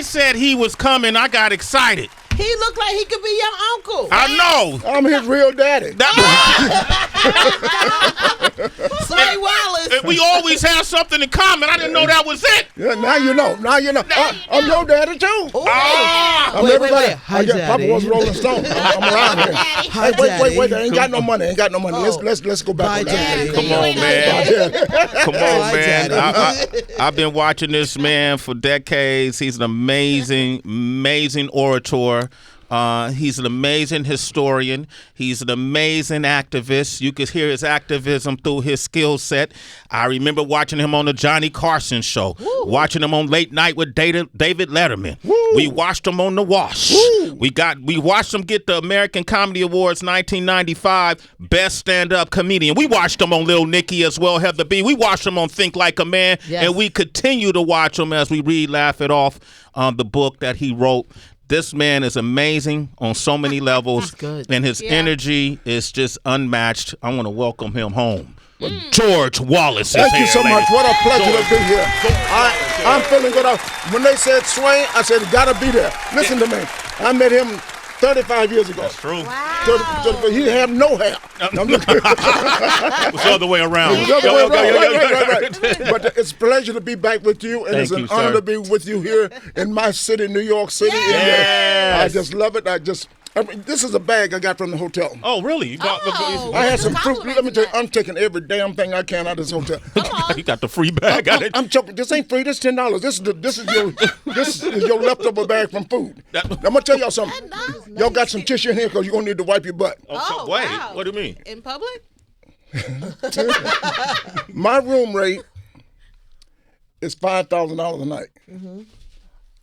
said he was coming, I got excited. He looked like he could be your uncle. I know. I'm his real daddy. Slate Wallace. And we always have something in common. I didn't know that was it. Yeah, now you know. I'm your daddy too. I'm everybody. Wait. Hi, Daddy. Papa was Rolling Stone. I'm around here. Hi, Wait. Daddy. Ain't got no money. Let's go back Bye, on Daddy. that. Come on, man. Come on, Hi, man. Daddy. I've been watching this man for decades. He's an amazing orator. He's an amazing historian. He's an amazing activist. You could hear his activism through his skill set. I remember watching him on the Johnny Carson show, watching him on Late Night with David Letterman. We watched him on The Wash. We watched him get the American Comedy Awards 1995 Best Stand-Up Comedian. We watched him on Lil Nicky as well, Heather B. We watched him on Think Like a Man, and we continue to watch him as we read Laugh It Off, the book that he wrote. This man is amazing on so many levels, and his energy is just unmatched. I want to welcome him home. George Wallace is Thank here, you so much. ladies. What a pleasure to be here. I'm feeling good. When they said Swain, I said, gotta be there. Listen to me. I met him 35 years ago. That's true. Wow. He had no hair. It's the other way around. Right. But it's a pleasure to be back with you, and it's an honor to be with you here in my city, New York City. Yes. I just love it. I mean, this is a bag I got from the hotel. Oh, really? I had some fruit. Let me tell you, I'm taking every damn thing I can out of this hotel. You got the free bag. I'm joking. This ain't free. This $10. This is your leftover bag from food. I'm gonna tell y'all something. Y'all got some tissue in here because you're gonna need to wipe your butt. Oh, wait. Wow. What do you mean? In public? My room rate is $5,000 a night. Mm-hmm.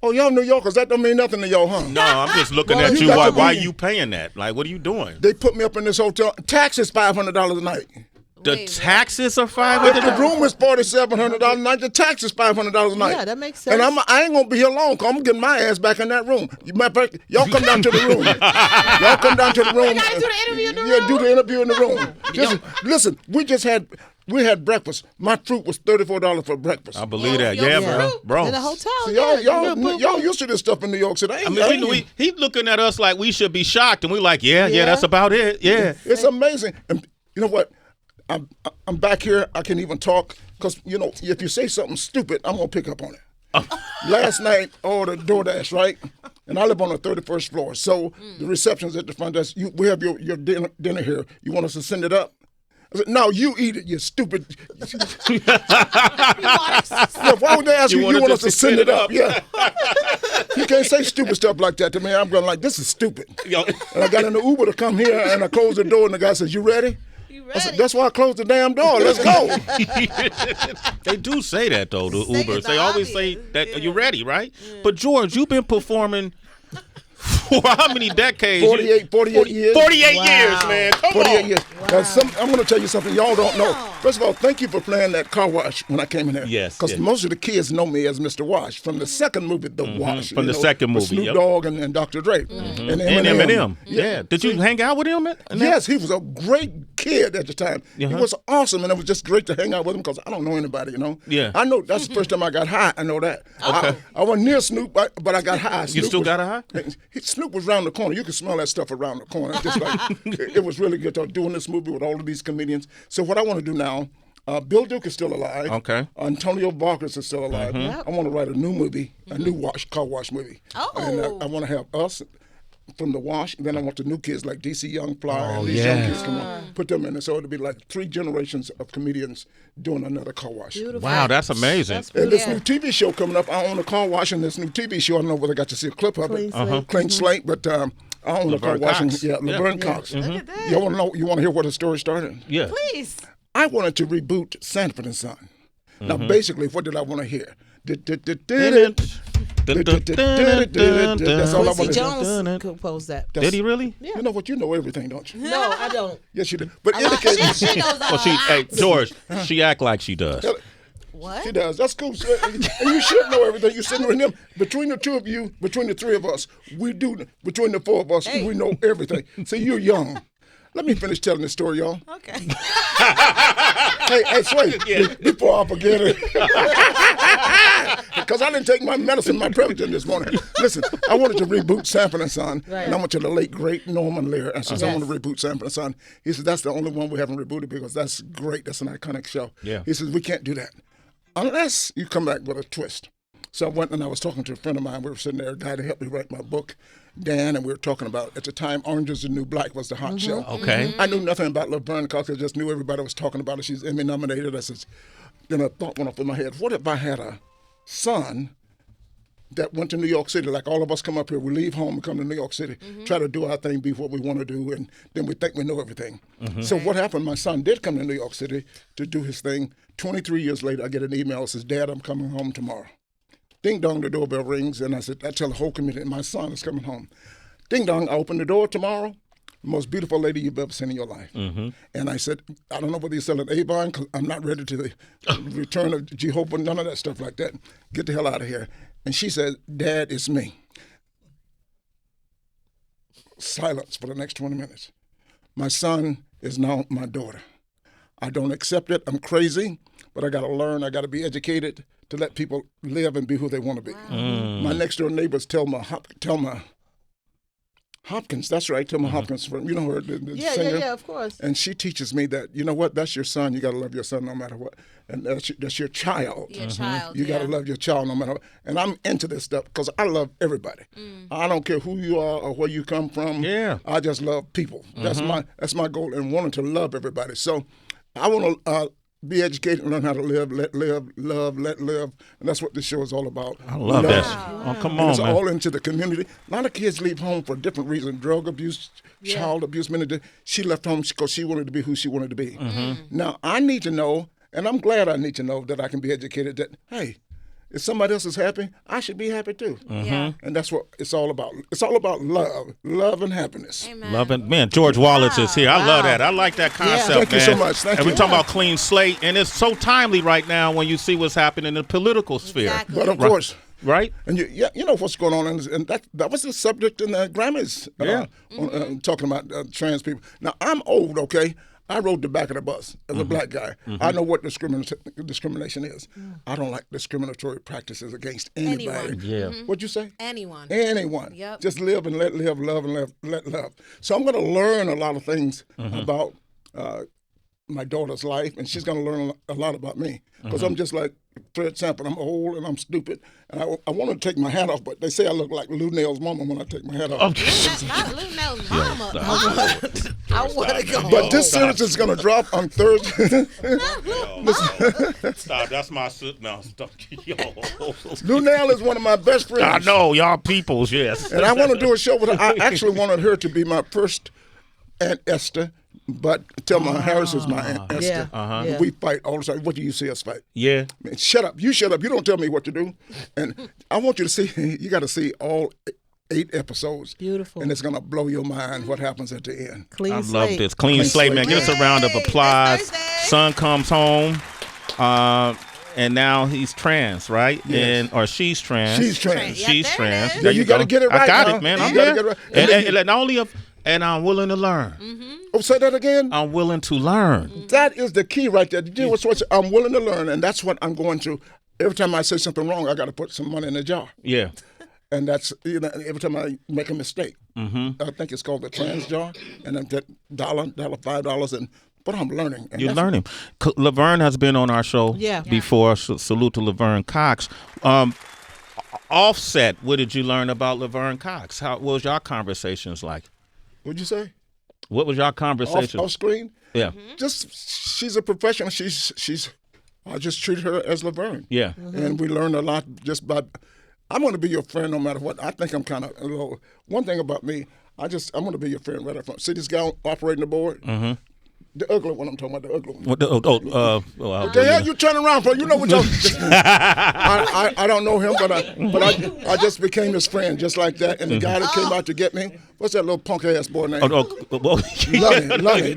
Oh, y'all New Yorkers, that don't mean nothing to y'all, huh? No, I'm just looking at you. Why are you paying that? Like, what are you doing? They put me up in this hotel. Tax is $500 a night. The taxes are If $500. the room is $4,700 a night, the tax is $500 a night. Yeah, that makes sense. And I ain't gonna be here long, cause I'm getting my ass back in that room. Matter of fact, y'all come down to the room. Y'all come down to the room. You gotta do the interview in the room. Yeah, do the interview in the room. Listen, we had breakfast. My fruit was $34 for breakfast. I believe that. Yeah, bro. In a hotel. So yeah. y'all used to this stuff in New York City. I mean, he's looking at us like we should be shocked, and we're like, yeah, that's about it. Yeah. It's amazing. And you know what? I'm back here. I can even talk because, you know, if you say something stupid, I'm going to pick up on it. Last night, I ordered DoorDash, right? And I live on the 31st floor. So the reception's at the front desk. We have your dinner here. You want us to send it up? I said, no, you eat it, you stupid. Why would they ask you want us to send it up? Yeah. You can't say stupid stuff like that to me. I'm going like, this is stupid. And I got in the Uber to come here, and I closed the door, and the guy says, you ready? I said, that's why I closed the damn door. Let's go. They do say that, though, the Ubers. They always say that, Yeah. are you ready, right? Yeah. But, George, you've been performing for how many decades? 48 years. 48 years, man. Come 48 on. years. Wow. I'm going to tell you something y'all don't know. First of all, thank you for playing that car wash when I came in here. Yes. Because most of the kids know me as Mr. Wash from the second movie, The Wash. From the second movie, Snoop Dogg and Dr. Dre. And Eminem. Yeah. Yeah. Did you hang out with him? Yes, he was a great kid at the time. He was awesome, and it was just great to hang out with him because I don't know anybody, you know? Yeah. I know that's the first time I got high. I know that. Okay. I wasn't near Snoop, but I got high. You still got a high? Snoop was around the corner. You could smell that stuff around the corner. Just like it was really good doing this movie with all of these comedians. So what I want to do now, Bill Duke is still alive. Okay. Antonio Vargas is still alive. Yep. I want to write a new movie, a new car wash movie. Oh. And I want to have us from The Wash, and then I want the new kids like DC Young Fly and these young kids come on, put them in it. So it'll be like 3 generations of comedians doing another car wash. Beautiful. Wow, that's amazing. And this new TV show coming up, I own a car wash, and this new TV show, I don't know whether I got to see a clip of it. Clean Slate, but I own a car wash. Laverne Cox. Look at that. You want to know? You want to hear where the story started? Yeah. Please. I wanted to reboot Sanford and Son. Now, basically, what did I want to hear? That's all I Quincy want to hear. Jones composed that. Did he really? You know what? You know everything, don't you? No, I don't. Yes, you do. But in the case, She knows all. Hey, George, she act like she does. What? she does. That's cool. And you should know everything. You're sitting with him. Between the 2 of you, between the 3 of us, we do. Between the 4 of us, we know everything. See, you're young. Let me finish telling this story, y'all. Okay. Hey, Sway, before I forget it. because I didn't take my medicine, my Prevagen this morning. Listen, I wanted to reboot Sanford and Son, and I went to the late great Norman Lear. I said, I want to reboot Sanford and Son. He said, that's the only one we haven't rebooted because that's great. That's an iconic show. Yeah. He says, we can't do that unless you come back with a twist. So I went and I was talking to a friend of mine. We were sitting there, a guy to help me write my book, Dan, and we were talking about, at the time, Orange is the New Black was the hot show. Okay. I knew nothing about Laverne Cox. I just knew everybody was talking about it. She's Emmy nominated. I said, then a thought went off in my head, what if I had a son that went to New York City, like all of us come up here, we leave home and come to New York City, try to do our thing, be what we want to do, and then we think we know everything. So what happened, my son did come to New York City to do his thing. 23 years later, I get an email that says, Dad, I'm coming home tomorrow. Ding dong, the doorbell rings, and I said, I tell the whole community, my son is coming home. Ding dong, I open the door tomorrow. The most beautiful lady you've ever seen in your life. And I said, I don't know whether you're selling Avon, because I'm not ready to the return of Jehovah, none of that stuff like that. Get the hell out of here. And she said, Dad, it's me. Silence for the next 20 minutes. My son is now my daughter. I don't accept it. I'm crazy, but I got to learn. I got to be educated to let people live and be who they want to be. My next door neighbors Thelma Hopkins, that's right, Thelma Hopkins, you know her, the singer. Yeah, of course. And she teaches me that, you know what, that's your son. You got to love your son no matter what. And that's your child. Your child, You got to love your child no matter what. And I'm into this stuff because I love everybody. I don't care who you are or where you come from. Yeah. I just love people. That's my goal, and wanting to love everybody. So I want to be educated and learn how to live, let live, love, let live. And that's what this show is all about. I love that. Oh, come on, It's man. all into the community. A lot of kids leave home for different reasons: drug abuse, child abuse. She left home because she wanted to be who she wanted to be. Now, I need to know, and I'm glad I need to know that I can be educated that, hey, if somebody else is happy, I should be happy too. And that's what it's all about. It's all about love and happiness. Amen. Love it. Man, George Wallace is here. I love that. I like that concept, Thank you man. so much. Thank and you. we're talking about clean slate, and it's so timely right now when you see what's happening in the political sphere. Exactly. But of course, Right? and you know what's going on, and that was the subject in the Grammys. Talking about trans people. Now I'm old, okay. I rode the back of the bus as a black guy. I know what discrimination is. I don't like discriminatory practices against anybody. Anyone. Yeah. What'd you say? Anyone. Anyone. Yep. Just live and let live, love and let love. So I'm going to learn a lot of things about my daughter's life, and she's going to learn a lot about me. Because I'm just like Fred Sanford. I'm old and I'm stupid, and I want to take my hat off, but they say I look like Lou Nail's mama when I take my hat off. Not Lou Nell's mama. I want to go. But this series is going to drop on Thursday. Stop. That's my sister. No, stop. Yo. Lou Nail is one of my best friends. I know. Y'all peoples, yes. And I want to do a show with her. I actually wanted her to be my first Aunt Esther, but Thelma Harris is my Aunt Esther. Yeah. We fight all the time. What do you see us fight? Yeah. Man, shut up. You shut up. You don't tell me what to do. And I want you to see, you got to see all 8 episodes. Beautiful. And it's going to blow your mind what happens at the end. Clean I slate. love this. Clean slate, man. Give us a round of applause. It's Thursday. Son comes home, and now he's trans, right? Yes. Or she's trans. She's trans. Yeah, She's there it trans. is. There You go. gotta get it I right got now. it, man. You I'm gotta there. get it right. And not only and I'm willing to learn. Oh, say that again. I'm willing to learn. That is the key right there. You know what's I'm willing to learn, and that's what I'm going to. Every time I say something wrong, I got to put some money in the jar. Yeah. And that's, every time I make a mistake. I think it's called the trans jar, and then that $1, $5, but I'm learning. And You're that's- learning. Laverne has been on our show before. Salute to Laverne Cox. Offset, what did you learn about Laverne Cox? What was your conversations like? What'd you say? What was your conversation? Off screen? Yeah. Just, she's a professional. I just treat her as Laverne. Yeah. And we learned a lot just by, I'm going to be your friend no matter what. I think I'm kind of a little, one thing about me, I'm going to be your friend right up front. See this guy operating the board? The ugly one I'm talking about, the ugly one. What What the hell you turning around for? You know what I don't know him, but I just became his friend just like that. And the guy that came out to get me, what's that little punk ass boy name? Lonnie.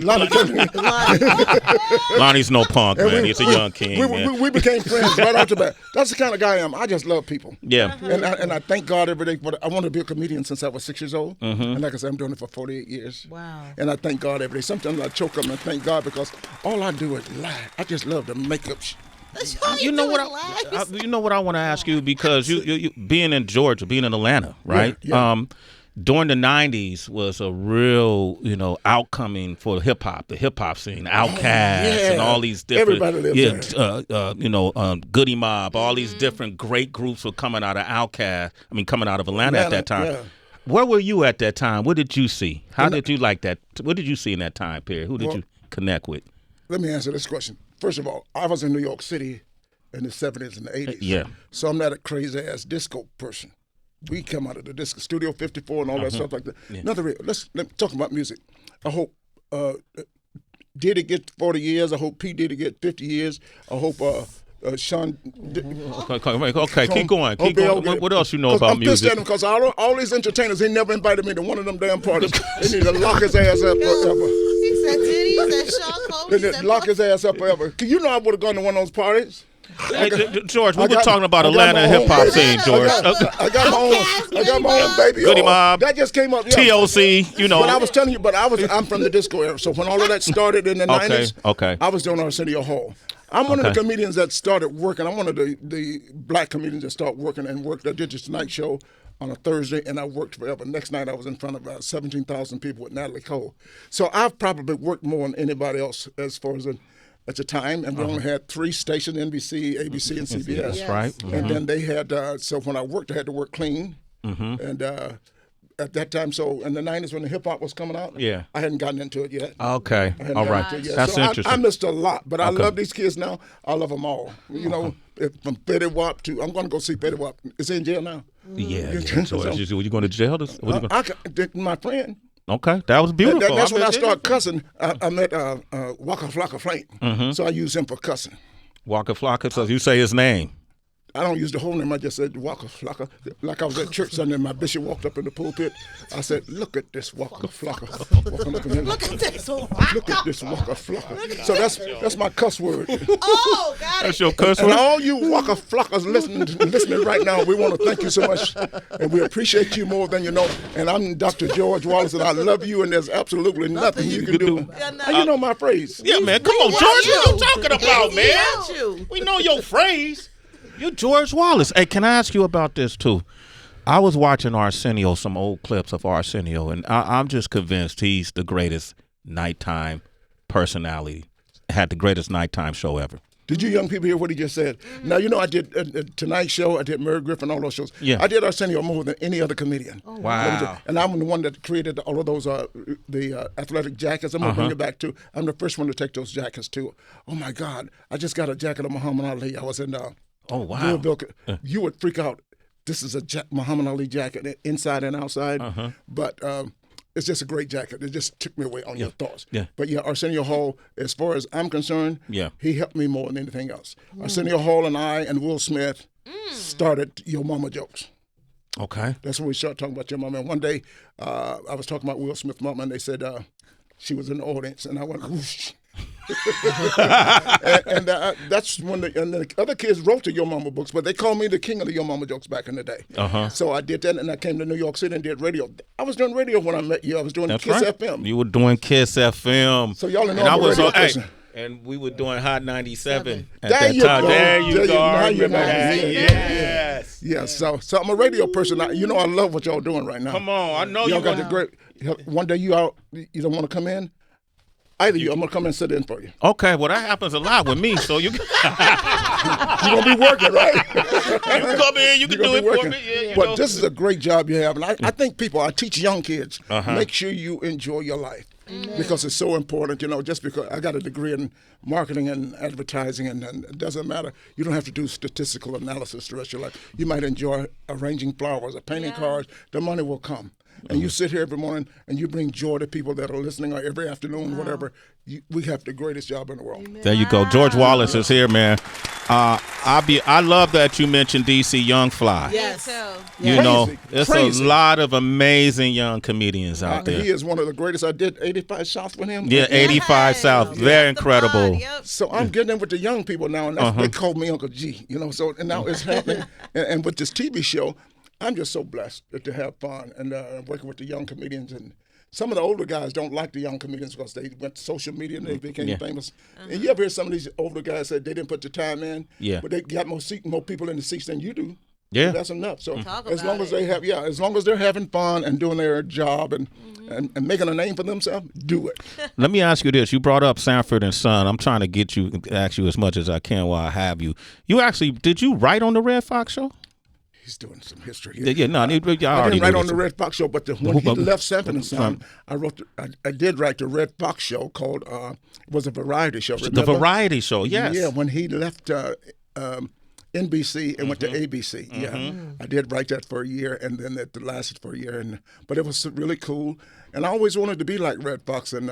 Lonnie's no punk, man. He's a young king, man. We became friends right off the bat. That's the kind of guy I am. I just love people. Yeah. And I thank God every day. But I wanted to be a comedian since I was 6 years old. And like I said, I'm doing it for 48 years. Wow. And I thank God every day. Sometimes I choke up and I thank God because all I do is lie. I just love to make up You know what? You know what I want to ask you, because you being in Georgia, being in Atlanta, right? Yeah. During the '90s was a real, outcoming for the hip hop scene, Outkast, and all these different, everybody lives there. Goody Mob, all these different great groups were coming out of coming out of Atlanta at that time. Yeah. Where were you at that time? What did you see? How did you like that? What did you see in that time period? Who did you connect with? Let me answer this question. First of all, I was in New York City in the 70s and the 80s. Yeah. So I'm not a crazy-ass disco person. We come out of the disco, Studio 54 and all that stuff like that. Yeah. Let me talk about music. I hope Diddy get 40 years. I hope P. Diddy get 50 years. I hope Sean... Okay, keep going. Keep going. What else you know about I'm pissed music? at him because all these entertainers, they never invited me to one of them damn parties. They need to lock his ass up forever. He said Diddy, he said Sean Cole, They he need said to lock his ass up forever. You know I would have gone to one of those parties. Hey, George, we were talking about I got Atlanta my hip hop own scene, baby. George. I got my own baby. Goody Mob. That just came up. Yeah. TLC, But I was telling you, I'm from the disco era. So when all of that started in the 90s, okay. I was doing Arsenio Hall. I'm one of the comedians that started working. I'm one of the black comedians that started working and worked. I did this night show on a Thursday, and I worked forever. Next night, I was in front of about 17,000 people with Natalie Cole. So I've probably worked more than anybody else as far as at the time, and we only had 3 stations, NBC, ABC, and CBS. That's right. Mm-hmm. And then they had, so when I worked, I had to work clean. Mm-hmm. And at that time, so in the 90s when the hip hop was coming out, I hadn't gotten into it yet. Okay, all right. That's so interesting. I missed a lot, but I love these kids now. I love them all. You know, from Betty Wap to, I'm going to go see Betty Wap. Is he in jail now? Yeah. So, were you going to jail? My friend. Okay, that was beautiful. That's when I started cussing. I met Waka Flocka Flame, so I used him for cussing. Waka Flocka, so you say his name. I don't use the whole name. I just said Waka Flocka. Like I was at church Sunday, and my bishop walked up in the pulpit. I said, "Look at this Waka Flocka. Look at this. Look at this Waka Flocka." So that's my cuss word. Oh, got it. That's your cuss And word? all you Waka Flockers listening right now, we want to thank you so much, and we appreciate you more than you know. And I'm Dr. George Wallace, and I love you, and there's absolutely nothing you can do. And you know my phrase. Yeah, man. Come on, George. What you talking about, man? We know your phrase. You're George Wallace. Hey, can I ask you about this, too? I was watching Arsenio, some old clips of Arsenio, and I'm just convinced he's the greatest nighttime personality, had the greatest nighttime show ever. Did you young people hear what he just said? Now, you know I did Tonight Show, I did Mary Griffin, all those shows. Yeah. I did Arsenio more than any other comedian. Oh, wow. And I'm the one that created all of those the athletic jackets. I'm going to bring it back, too. I'm the first one to take those jackets, too. Oh, my God. I just got a jacket of Muhammad Ali. I was in oh, wow. You would freak out. This is a Muhammad Ali jacket, inside and outside. But it's just a great jacket. It just took me away on your thoughts. Yeah. But yeah, Arsenio Hall, as far as I'm concerned, he helped me more than anything else. Arsenio Hall and I and Will Smith started Your Mama jokes. Okay. That's when we started talking about your mama. And one day, I was talking about Will Smith's mama, and they said she was in the audience, and I went, whoosh. and that's when the other kids wrote the Your Mama books, but they called me the king of the Your Mama jokes back in the day. So I did that, and I came to New York City and did radio. I was doing radio when I met you. I was doing Kiss FM. You were doing Kiss FM. So y'all know I'm a radio person. And we were doing Hot 97 at There that you time. go. There you go. Now I you remember know. that. Yes. Yeah, so I'm a radio person. You know I love what y'all doing right now. Come on, I know y'all you got the great. One day you don't want to come in. Either you, I'm gonna come and sit in for you. Okay, well that happens a lot with me, so you You're gonna be working, right? you come in, you can do it for me. But this is a great job you have, and I think people. I teach young kids. Make sure you enjoy your life because it's so important. You know, just because I got a degree in marketing and advertising, and it doesn't matter. You don't have to do statistical analysis the rest of your life. You might enjoy arranging flowers or painting cars. The money will come. And you sit here every morning and you bring joy to people that are listening, or every afternoon, whatever. We have the greatest job in the world. There you go. George Wallace is here, man. I love that you mentioned DC Young Fly. Yes. You know, there's Crazy. a lot of amazing young comedians out there. He is one of the greatest. I did 85 South with him. Yeah, 85 South. Very incredible. So I'm getting in with the young people now, and they call me Uncle G. You know, so and now it's happening. and with this TV show, I'm just so blessed to have fun and working with the young comedians and some of the older guys don't like the young comedians because they went to social media and they became famous. And you ever hear some of these older guys say they didn't put the time in, but they got more people in the seats than you do. Yeah, that's enough. So as long as as long as they're having fun and doing their job and making a name for themselves, do it. Let me ask you this: you brought up Sanford and Son. I'm trying to ask you as much as I can while I have you. Did you write on the Red Fox show? He's doing some history here. I didn't write on the Red Fox show, but when he left Sanford and Son, I did write the Red Fox show called it was a variety show. Remember? The variety show, yes. Yeah, when he left NBC and went to ABC. Yeah, I did write that for a year, and then it lasted for a year. But it was really cool, and I always wanted to be like Red Fox and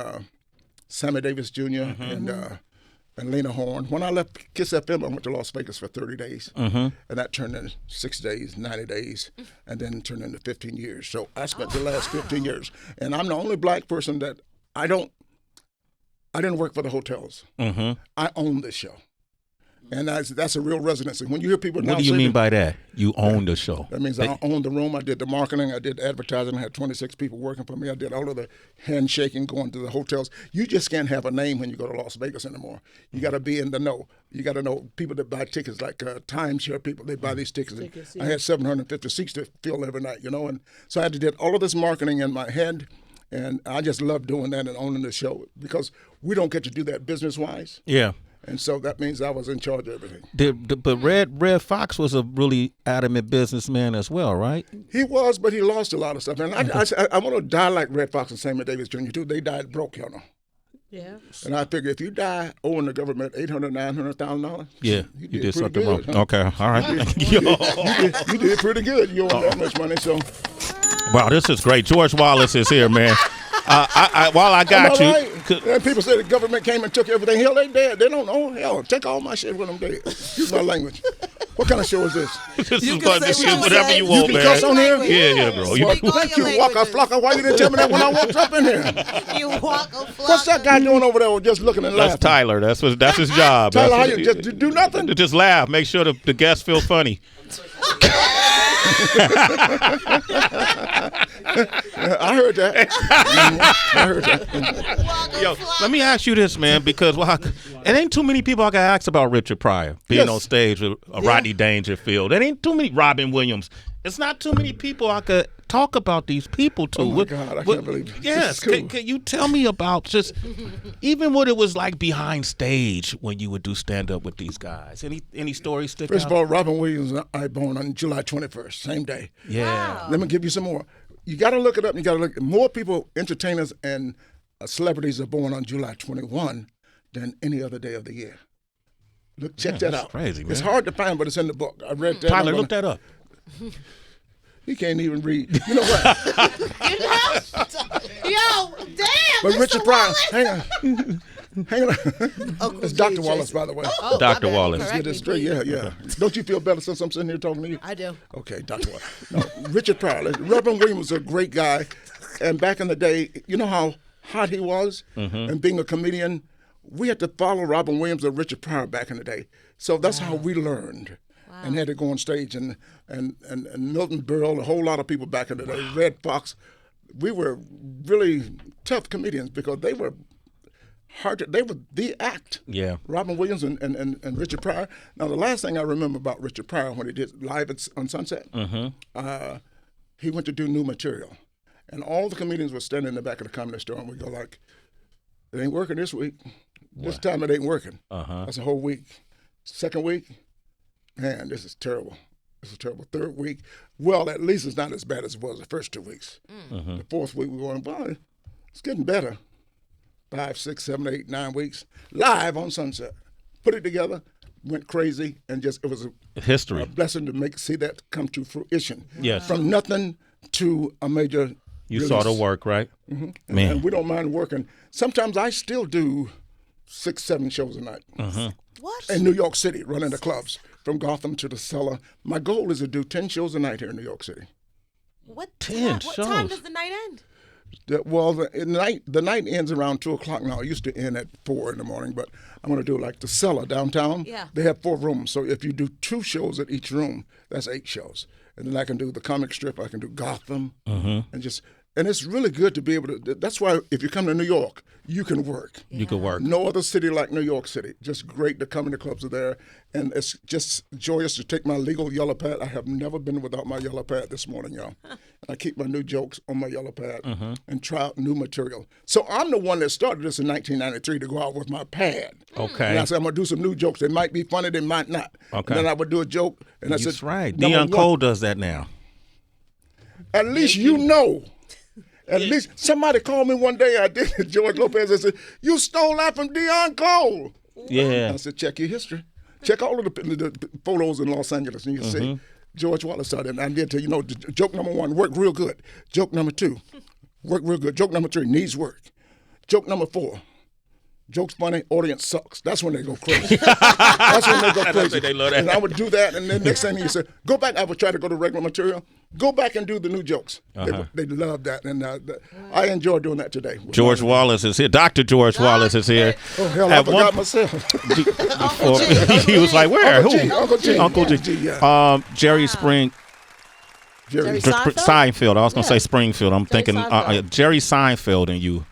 Sammy Davis Jr. And Lena Horne. When I left Kiss FM, I went to Las Vegas for 30 days, and that turned into 6 days, 90 days, and then turned into 15 years. So I spent the last 15 years, and I'm the only black person that I didn't work for the hotels. I own this show. And that's a real residency. When you hear people now what do you mean by that? You own the show. That means I owned the room. I did the marketing. I did advertising. I had 26 people working for me. I did all of the handshaking, going to the hotels. You just can't have a name when you go to Las Vegas anymore. You got to be in the know. You got to know people that buy tickets, like timeshare people. They buy these tickets. I had 750 seats to fill every night, And so I had to do all of this marketing in my head. And I just love doing that and owning the show because we don't get to do that business-wise. Yeah. And so that means I was in charge of everything. But Red Fox was a really adamant businessman as well, right? He was, but he lost a lot of stuff. And I want to die like Red Fox and Sammy Davis Jr. too. They died broke, Yeah. And I figure if you die owing the government $800,000, $900,000, you did something good, wrong. Huh? Okay, all right. you did pretty good. You owe that much money, so. Wow, this is great. George Wallace is here, man. While I got you. Right? And people say the government came and took everything. Hell, they dead. They don't know. Hell, take all my shit when I'm dead. Excuse my language. What kind of show is this? This is whatever you want, man. You can cuss on here? Yeah, bro. Thank you, Waka Flocka. Why you didn't tell me that when I walked up in here? You Waka Flocka. What's that guy doing over there just looking and laughing? That's Tyler. That's his job. Tyler, how you just do nothing? Just laugh. Make sure the guests feel funny. I heard that. I heard that. Yo, let me ask you this, man, because it ain't too many people I can ask about Richard Pryor being on stage with Rodney Dangerfield. It ain't too many Robin Williams. It's not too many people I could talk about these people to. Oh my God, I can't believe it. Yes, cool. Can you tell me about just even what it was like behind stage when you would do stand up with these guys? Any stories stick out? First of all, Robin Williams and I born on July 21st, same day. Yeah. Wow. Let me give you some more. You got to look it up. And you got to look. More people, entertainers, and celebrities are born on July 21 than any other day of the year. Look, check that out. Crazy, man. It's hard to find, but it's in the book. I read that. Tyler, look that up. He can't even read. You know what? Yo, damn. But Mr. Richard Pryor, Wallace. hang on. It's Dr. Wallace, by the way. Oh, Dr. my bad. Wallace. Correct Get this me, straight. please. Yeah. Don't you feel better since I'm sitting here talking to you? I do. Okay, Dr. Wallace. No, Richard Pryor. Robin Williams was a great guy. And back in the day, you know how hot he was? And being a comedian, we had to follow Robin Williams or Richard Pryor back in the day. So that's how we learned. And had to go on stage, and Milton Berle, a whole lot of people back in the day, Red Fox. We were really tough comedians because they were they were the act. Yeah. Robin Williams and Richard Pryor. Now, the last thing I remember about Richard Pryor when he did Live on Sunset, he went to do new material. And all the comedians were standing in the back of the Comedy Store, and we go like, it ain't working this week. This time it ain't working. That's a whole week. Second week, man, this is terrible. This is terrible. Third week, well, at least it's not as bad as it was the first 2 weeks. The fourth week, we're going, well, it's getting better. 5, 6, 7, 8, 9 weeks. Live on Sunset. Put it together, went crazy, and just it was history. A blessing to see that come to fruition. Yes. From nothing to a major You release. saw the work, right? Man. Man. And we don't mind working. Sometimes I still do 6, 7 shows a night. What? In New York City, running the clubs from Gotham to the Cellar. My goal is to do 10 shows a night here in New York City. What 10 What time shows? does the night end? The night ends around 2:00 now. It used to end at 4 in the morning, but I'm going to do like the Cellar downtown. Yeah. They have 4 rooms, so if you do 2 shows at each room, that's 8 shows. And then I can do the comic strip. I can do Gotham, and And it's really good to be able to. That's why if you come to New York, you can work. You can work. No other city like New York City. Just great. The comedy clubs are there. And it's just joyous to take my legal yellow pad. I have never been without my yellow pad this morning, y'all. And I keep my new jokes on my yellow pad and try out new material. So I'm the one that started this in 1993 to go out with my pad. Okay. And I said, I'm going to do some new jokes. They might be funny, they might not. Okay. And then I would do a joke. And I That's said, right. number Deion one, Cole does that now. At least you know. At least somebody called me one day. I did George Lopez. I said, "You stole that from Deion Cole." Yeah. I said, "Check your history. Check all of the photos in Los Angeles, and you see George Wallace out there." And I did tell you, joke number 1 worked real good. Joke number 2 worked real good. Joke number 3 needs work. Joke number 4. Joke's funny, audience sucks. That's when they go crazy. That's when they go crazy. They love that. And I would do that, and then next thing you said, go back. I would try to go to regular material. Go back and do the new jokes. They love that, and I enjoy doing that today. George Wallace is here. Dr. George Wallace is here. Oh, hell, I forgot myself. He was like, where? Uncle Who? G, Uncle G. Uncle G. Yeah. Jerry Jerry Seinfeld. I was going to say Springfield. I'm thinking Seinfeld. Jerry Seinfeld and you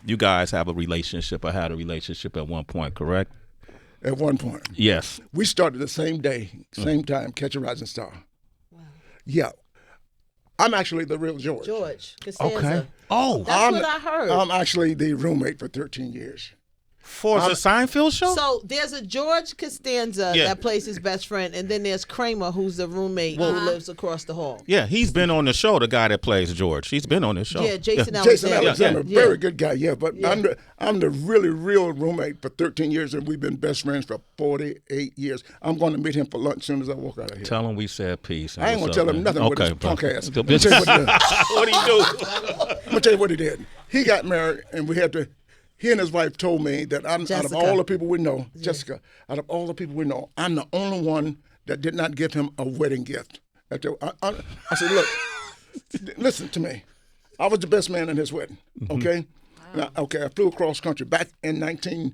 you guys have a relationship or had a relationship at one point, correct? At one point. Yes. We started the same day, same time, Catch a Rising Star. Wow. Yeah. I'm actually the real George. George Costanza. Okay. Oh. That's what I heard. I'm actually the roommate for 13 years. For the Seinfeld show? So there's a George Costanza that plays his best friend, and then there's Kramer, who's the roommate who lives across the hall. Yeah, he's been on the show, the guy that plays George. He's been on this show. Yeah, Jason Alexander, very good guy, but I'm the really real roommate for 13 years, and we've been best friends for 48 years. I'm going to meet him for lunch as soon as I walk out of here. Tell him we said peace. I ain't going to tell him nothing with his punk ass. What did he do? I'm going to tell you what he did. He got married, and he and his wife told me that out of all the people we know, Jessica, out of all the people we know, I'm the only one that did not give him a wedding gift. I said, look, listen to me. I was the best man in his wedding, okay? Wow. Now, I flew across country back in 25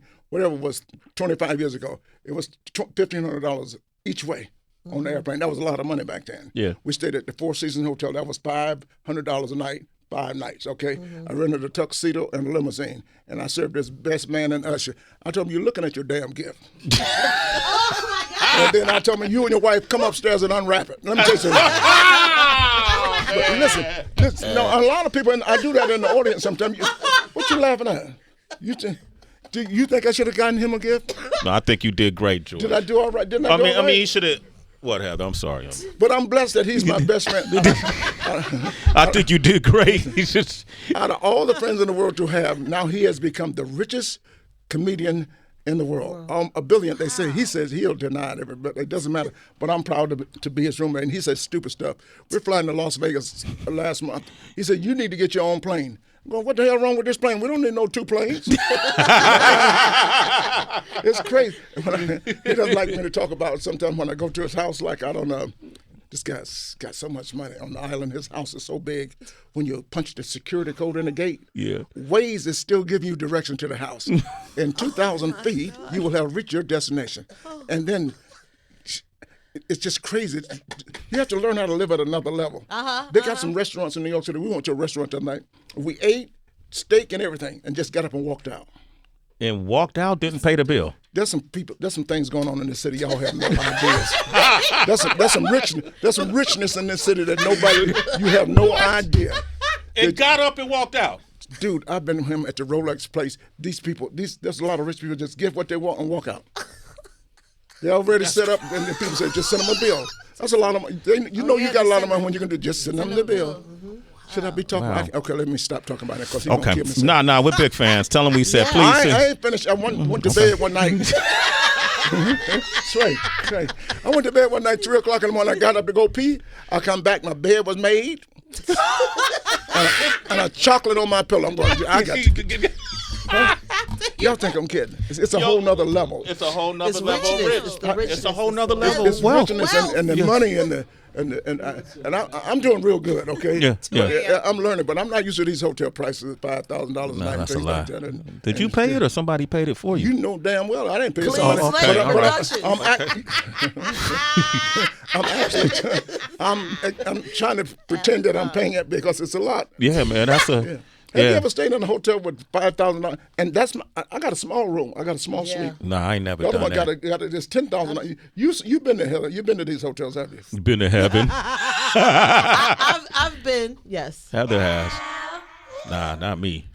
years ago. It was $1,500 each way on the airplane. That was a lot of money back then. Yeah. We stayed at the Four Seasons Hotel. That was $500 a night. 5 nights, okay? I rented a tuxedo and a limousine, and I served as best man and usher. I told him, you're looking at your damn gift. Oh, my God. And then I told him, you and your wife come upstairs and unwrap it. Let me tell you something. But listen, no, a lot of people, and I do that in the audience sometimes. What you laughing at? Do you think I should have gotten him a gift? No, I think you did great, George. Did I do all right? Didn't I do all right? I mean, he should have. What happened? I'm sorry. But I'm blessed that he's my best friend. I think you did great. Out of all the friends in the world to have, now he has become the richest comedian in the world. $1 billion. They say he says he'll deny it, but it doesn't matter. But I'm proud to be his roommate. And he says stupid stuff. We're flying to Las Vegas last month. He said, "You need to get your own plane." I'm going, what the hell wrong with this plane? We don't need no 2 planes. It's crazy. He doesn't like me to talk about it sometimes when I go to his house, like, I don't know. This guy's got so much money on the island. His house is so big. When you punch the security code in the gate, Waze is still giving you direction to the house. In 2,000 feet, you will have reached your destination. And then it's just crazy. You have to learn how to live at another level. They got some restaurants in New York City. We went to a restaurant tonight. We ate steak and everything and just got up and walked out. And walked out, didn't pay the bill. There's some things going on in this city. Y'all have no ideas. There's some richness in this city that you have no idea. And got up and walked out. Dude, I've been with him at the Rolex place. There's a lot of rich people just give what they want and walk out. They're already set up, and the people say, just send them a bill. That's a lot of money. You got a lot of money when you can do just send them the bill. Should I be talking about it? Okay, let me stop talking about it because he's going to kill me. Nah, we're big fans. Tell him we said please. I ain't finished. I went to bed one night. That's right. I went to bed one night, 3 o'clock in the morning. I got up to go pee. I come back, my bed was made. and a chocolate on my pillow. I'm going, I got to. Y'all think I'm kidding? It's a whole nother level. It's a whole nother It's level of richness. rich. It's the richness. It's a whole It's nother the level It's of wealth. richness and the money and I'm doing real good. Okay. Yeah. I'm learning, but I'm not used to these hotel prices at $5,000 a night. No, that's a things lie. like that. And, Did you pay it or somebody paid it for you? You know damn well I didn't pay Clean somebody. Slate all right. I'm trying to pretend that I'm paying it because it's a lot. Yeah, man, that's a. Yeah. Have you ever stayed in a hotel with $5,000? And I got a small room. I got a small suite. No, I ain't never The other done one that. got this $10,000. You've been to hell. You've been to these hotels, have you? You been to heaven? I've been, yes. Heather has. Nah, not me.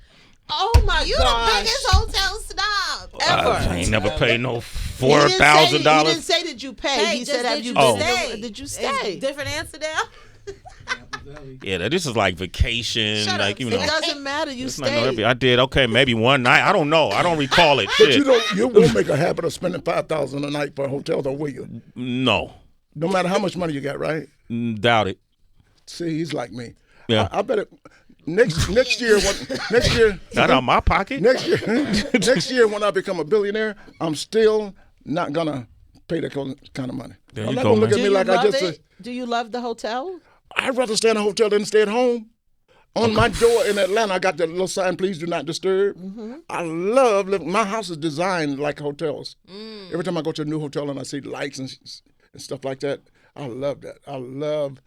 Oh my You gosh. the biggest hotel snob Ever. I ain't never paid no He didn't $4,000. say did you pay. Hey, He just said have did you you been stay? there? Did you It's stay? different answer there. Yeah, this is like vacation, Shut like up. you It know. doesn't matter. You It's not no stayed. every- I did okay, maybe one night. I don't know. I don't recall it. But Shit. you won't make a habit of spending $5,000 a night for a hotel, though, will you? No, No matter how much money you got, right? doubt it. See, he's like me. Yeah. I bet it. Next year, next year, Not out my pocket. next year when I become a billionaire, I'm still not gonna pay that kind of money. There I'm you not go, gonna look man. at Do me you like I love just. it? Do you love the hotel? I'd rather stay in a hotel than stay at home. On my door in Atlanta, I got that little sign, please do not disturb. I love living. My house is designed like hotels. Every time I go to a new hotel and I see lights and stuff like that, I love that. I love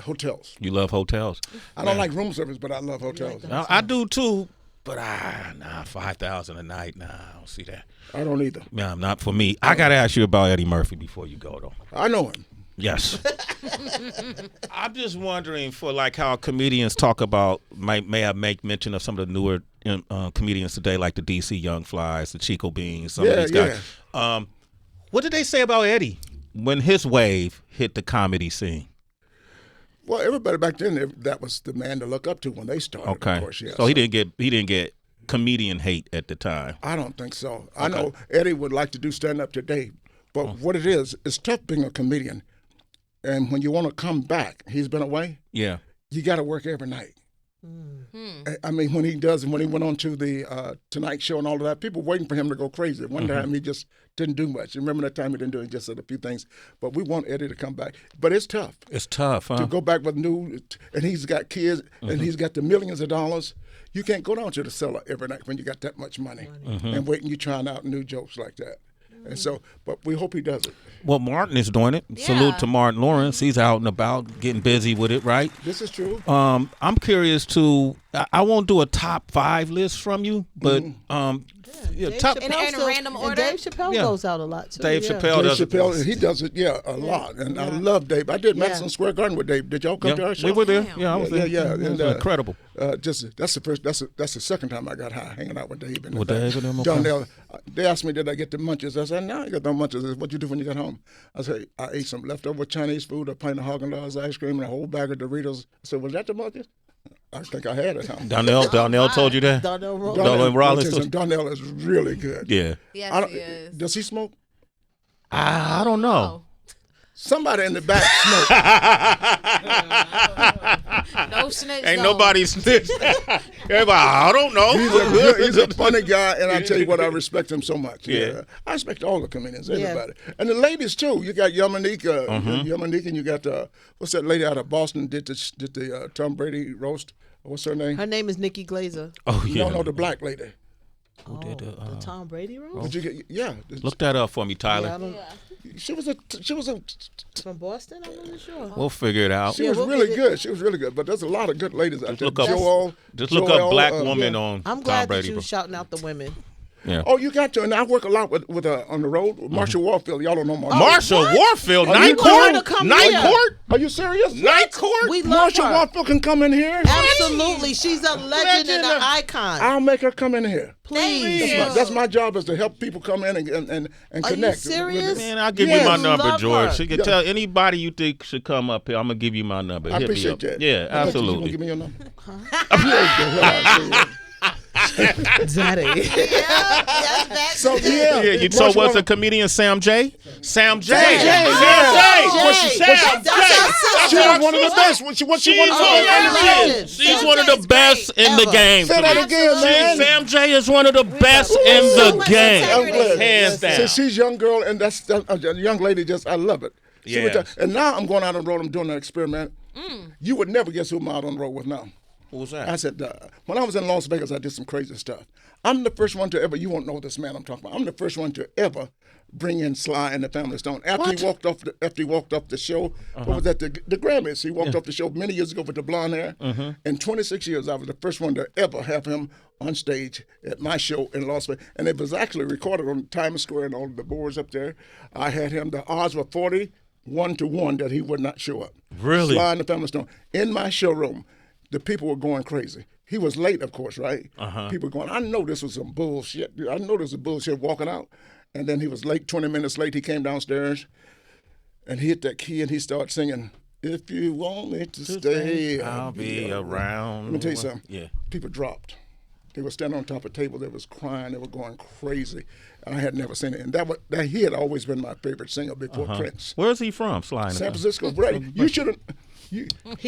hotels. You love hotels. I don't like room service, but I love hotels. I do too, but $5,000 a night. Nah, I don't see that. I don't either. Nah, not for me. I gotta ask you about Eddie Murphy before you go though. I know him. Yes. I'm just wondering for like how comedians talk about may have make mention of some of the newer comedians today, like the DC Young Flies, the Chico Beans, some of these guys. What did they say about Eddie when his wave hit the comedy scene? Well, everybody back then, that was the man to look up to when they started. Okay. Of course, yes. So he didn't get comedian hate at the time. I don't think so. I know Eddie would like to do stand up today, but what it is, it's tough being a comedian. And when you want to come back, he's been away. Yeah. You got to work every night. I mean, when he went on to the Tonight Show and all of that, people waiting for him to go crazy. One time he just didn't do much. Remember that time he didn't do it, just said a few things. But we want Eddie to come back. But it's tough. It's tough, huh? To go back with new, and he's got kids, and he's got the millions of dollars. You can't go down to the cellar every night when you got that much money and waiting you trying out new jokes like that. And so, but we hope he does it. Well, Martin is doing it. Yeah. Salute to Martin Lawrence. He's out and about, getting busy with it, right? This is true. I'm curious to. I won't do a top 5 list from you, but top. In a random order? Dave Chappelle goes out a lot too. Dave yeah. Chappelle Dave does it. Chappelle, he does it, a lot. And I love Dave. I did Madison Square Garden with Dave. Did y'all come to our show? We were there. Damn. Yeah, I was there. Yeah. It was And, incredible. Just that's the first. That's the second time I got high hanging out with Dave. With Dave and them, okay. Donnell, they asked me, did I get the munchies? I said, no, I got no munchies. I said, what you do when you get home? I said, I ate some leftover Chinese food, a pint of Haagen-Dazs ice cream, and a whole bag of Doritos. I said, was that the munchies? I think I had it. Huh? Donnell told you that? Donnell Rollins. Donnell Rollins. And Donnell is really good. Yeah. Yes, he is. Does he smoke? I don't know. Somebody in the back smoked. No snitch. Ain't zone. nobody snitched. Everybody, I don't know. He's a funny guy, and I tell you what, I respect him so much. Yeah. I respect all the comedians, everybody, and the ladies too. You got Yamanika, Yamanika, and you got what's that lady out of Boston did the Tom Brady roast? What's her name? Her name is Nikki Glazer. Oh yeah. No, the black lady. The Tom Brady role? Did you get, Look that up for me, I Tyler. don't, she was a from Boston? I'm not sure. We'll figure it out. she was we'll really get it. good. She was really good. But there's a lot of good ladies out there. look up- Joel, Just look up black Joel, woman yeah. on I'm Tom glad that Brady. you bro. shouting out the women. Yeah. Oh, you got to, and I work a lot with on the road. Marshall Warfield, y'all don't know Marshall. Marshall Warfield, Are Night you Court, going to come Night here? Court, Are you serious? Night Court. We love Marshall her. Warfield can come in here. Absolutely. She's a legend and an icon. I'll make her come in here. Please. That's my job is to help people come in and Are you connect. serious? Man, I'll give Yes. you my number, Love George. her. She can tell anybody you think should come up here. I'm gonna give you my number. I Hit me appreciate up. that. Yeah, You gonna absolutely. give me your number? Daddy. So yeah, So was the comedian Sam J? Sam J. She was one of the best. She's one of the best in the game. Say that again, man. Sam J is one of the best in the game. Hands down. So she's a young girl, and that's a young lady. I love it. And now I'm going out on the road. I'm doing an experiment. You would never guess who I'm out on the road with now. What was that? I said, when I was in Las Vegas, I did some crazy stuff. I'm the first one to ever, you won't know this man I'm talking about, I'm the first one to ever bring in Sly and the Family Stone. After he walked off the show, what was that, the Grammys, he walked off the show many years ago with the blonde hair. In 26 years, I was the first one to ever have him on stage at my show in Las Vegas. And it was actually recorded on Times Square and all the boards up there. I had him, the odds were 41-1 that he would not show up. Really? Sly and the Family Stone. In my showroom, the people were going crazy. He was late, of course, right? People going, I know this was some bullshit. I know this was bullshit walking out. And then he was late, 20 minutes late. He came downstairs and he hit that key and he started singing, if you want me to stay, I'll be around. Let me tell you something. Yeah. People dropped. They were standing on top of tables. They was crying. They were going crazy. And I had never seen it. And that he had always been my favorite singer before Prince. Where's he from, Sly? San Francisco. Right. You should have. You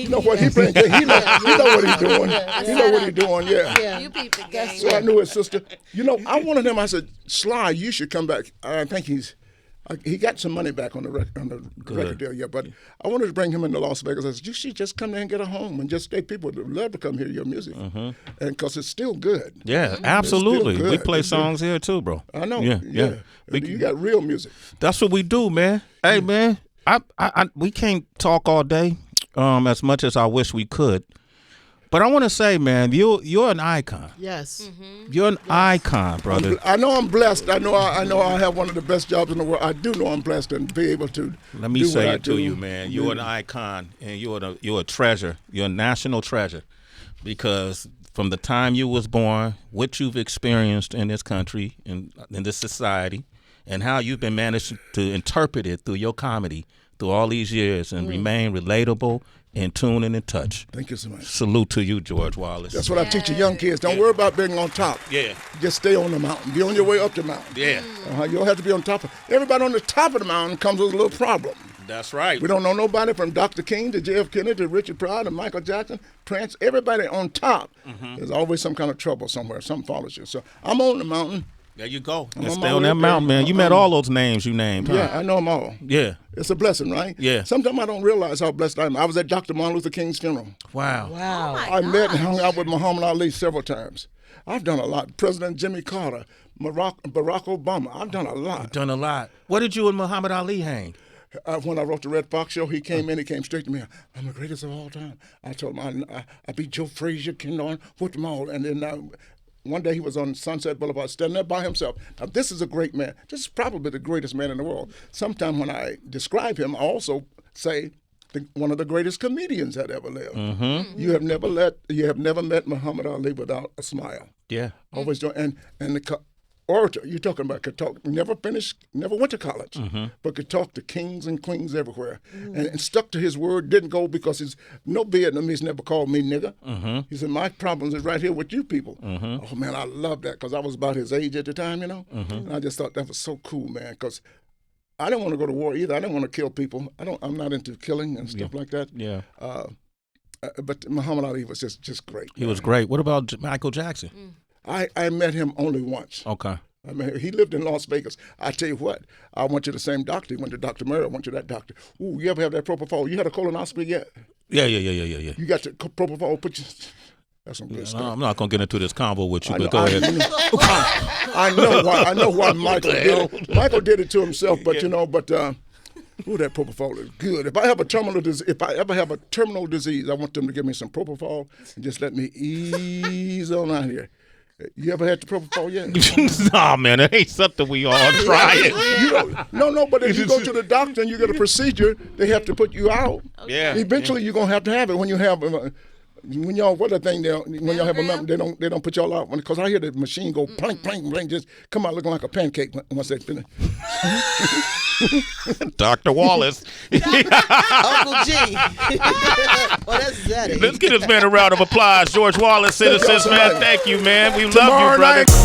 know what he playing? He know what he's doing. He know what he's doing. Yeah. You peep the game. So I knew his sister. I wanted him. I said, Sly, you should come back. I think he got some money back on the record deal. Yeah, but I wanted to bring him into Las Vegas. I said, you should just come there and get a home and just stay. People would love to come hear your music, and because it's still good. Yeah, absolutely. We play songs here too, bro. I know. Yeah. You got real music. That's what we do, man. Hey, man, we can't talk all day. As much as I wish we could. But I want to say, man, you're an icon. Yes. You're an icon, brother. I know I'm blessed. I know I have one of the best jobs in the world. I do know I'm blessed and be able to Let me say it to you, man. You're an icon, and you're a treasure. You're a national treasure. Because from the time you was born, what you've experienced in this country, in this society, and how you've been managed to interpret it through your comedy through all these years and remain relatable, in tune, and in touch. Thank you so much. Salute to you, George Wallace. That's what I teach the young kids. Don't worry about being on top. Yeah. Just stay on the mountain. Be on your way up the mountain. Yeah. You don't have to be on top of. Everybody on the top of the mountain comes with a little problem. That's right. We don't know nobody from Dr. King to J.F. Kennedy to Richard Pryor to Michael Jackson, Prince. Everybody on top. There's always some kind of trouble somewhere. Something follows you. So I'm on the mountain. There you go. Stay on that mountain, man. You met all those names you named, huh? Yeah, I know them all. Yeah. It's a blessing, right? Yeah. Sometimes I don't realize how blessed I am. I was at Dr. Martin Luther King's funeral. Wow. I met and hung out with Muhammad Ali several times. I've done a lot. President Jimmy Carter, Barack Obama. I've done a lot. You've done a lot. What did you and Muhammad Ali hang? When I wrote the Red Fox show, he came in. He came straight to me. I'm the greatest of all time. I told him I beat Joe Frazier, Ken Norton, put them all. And then one day he was on Sunset Boulevard standing there by himself. Now, this is a great man. This is probably the greatest man in the world. Sometimes when I describe him, I also say one of the greatest comedians that ever lived. You have never met Muhammad Ali without a smile. Yeah. Always do. And the orator, you're talking about, could talk, never went to college, but could talk to kings and queens everywhere, and stuck to his word, didn't go because no Vietnamese never called me nigger. He said, my problems is right here with you people. Oh, man, I love that because I was about his age at the time, and I just thought that was so cool, man, because I didn't want to go to war either. I didn't want to kill people. I'm not into killing and stuff like that. Yeah. But Muhammad Ali was just great. He was great. What about Michael Jackson? I met him only once. Okay. I mean, he lived in Las Vegas. I tell you what, I went to the same doctor. He went to Dr. Murray. I went to that doctor. Ooh, you ever have that propofol? You had a colonoscopy yet? Yeah. You got the propofol? That's some good stuff. I'm not gonna get into this combo with you, but go ahead. I know why Michael did it. Michael did it to himself, but ooh, that propofol is good. If I ever have a terminal disease, I want them to give me some propofol and just let me ease on out here. You ever had the propofol yet? Nah, man, it ain't something we all try it. No, but if you go to the doctor and you get a procedure, they have to put you out. Yeah. Eventually, you're going to have it when you have when y'all what the thing when y'all have a member, they don't put y'all out because I hear the machine go plank plank plank just come out looking like a pancake once they finish. Dr. Wallace. Uncle G. Well, that's Zeddy. Let's give this man a round of applause. George Wallace, citizens, man. Thank you, man. We love Tomorrow you, brother. night.